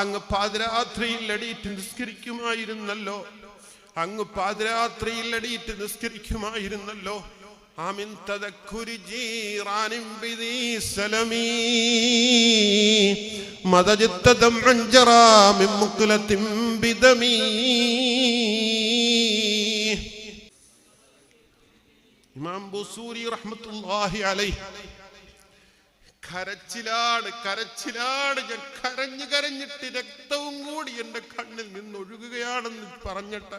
അങ്ങ് പാതിരാത്രിയിൽ എണീറ്റ് നിസ്കരിക്കുമായിരുന്നല്ലോ, അങ്ങ് പാതിരാത്രിയിൽ എണീറ്റ് നിസ്കരിക്കുമായിരുന്നല്ലോ. ആമിൻ തദക്കുരി ജീറാനിൻ ബിദീ സലമീ മദജിത്തദം അൻജറാ മിൻ മുഖ്ലത്തിൻ ബിദമീ. ഇമാം ബുസൂരി റഹ്മത്തുള്ളാഹി അലൈഹി കരച്ചിലാണ്. ഞാൻ കരഞ്ഞിട്ട് രക്തവും കൂടി എന്റെ കണ്ണിൽ നിന്ന് ഒഴുകുകയാണെന്ന് പറഞ്ഞിട്ട്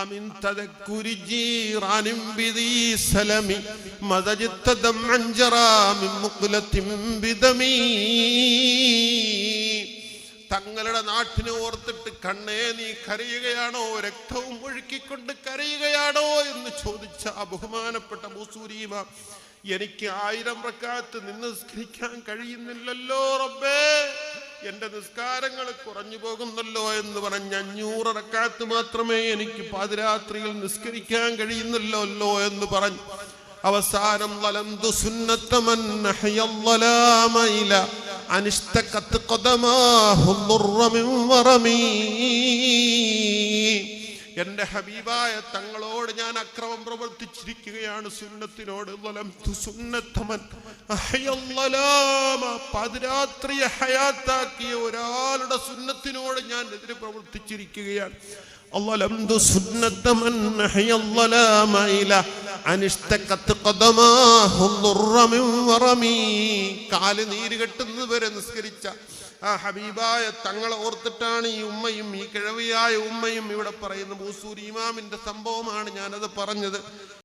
അമിൻ തദക്കുരി ജീറാനിൻ ബിദീ സലമി മദജിത്തദം അൻജറാ മിൻ മുഖ്ലത്തിൻ ബിദമീ. തങ്ങളുടെ നാട്ടിനെ ഓർത്തിട്ട് കണ്ണേ നീ കരയുകയാണോ, രക്തവും ഒഴുക്കിക്കൊണ്ട് കരയുകയാണോ എന്ന് ചോദിച്ച ആ ബഹുമാനപ്പെട്ട ബുസൂരി ഇമാം, എനിക്ക് 1000 റക്അത്ത് നിന്ന് നിസ്കരിക്കാൻ കഴിയുന്നില്ലല്ലോ റബ്ബേ, എന്റെ നിസ്കാരങ്ങൾ കുറഞ്ഞു പോകുന്നല്ലോ എന്ന് പറഞ്ഞ് 500 റക്അത്ത് മാത്രമേ എനിക്ക് പാതിരാത്രിയിൽ നിസ്കരിക്കാൻ കഴിയുന്നില്ലല്ലോ എന്ന് പറഞ്ഞു അവസാനം വലംദു സുന്നത മൻ നഹയല്ലലാമ ഇല അനിഷ്തഖത് ഖദമാഹു ദുർറ മിൻ വറമീ. എന്റെ ഹബീബായ തങ്ങളോട് ഞാൻ അക്രമം പ്രവർത്തിച്ചിരിക്കുകയാണ്, സുന്നത്തിനോട്. പാതിരാത്രിയെ ഹയാത്താക്കിയ ഒരാളുടെ സുന്നത്തിനോട് ഞാൻ എതിരെ പ്രവർത്തിച്ചിരിക്കുകയാണ്. കാല് നീര് കെട്ടുന്നത് വരെ നിസ്കരിച്ച ആ ഹബീബായ തങ്ങളെ ഓർത്തിട്ടാണ് ഈ ഉമ്മയും ഈ കിഴവിയായ ഉമ്മയും ഇവിടെ പറയുന്ന ബുസൂരി ഇമാമിന്റെ സംഭവമാണ് ഞാനത് പറഞ്ഞത്.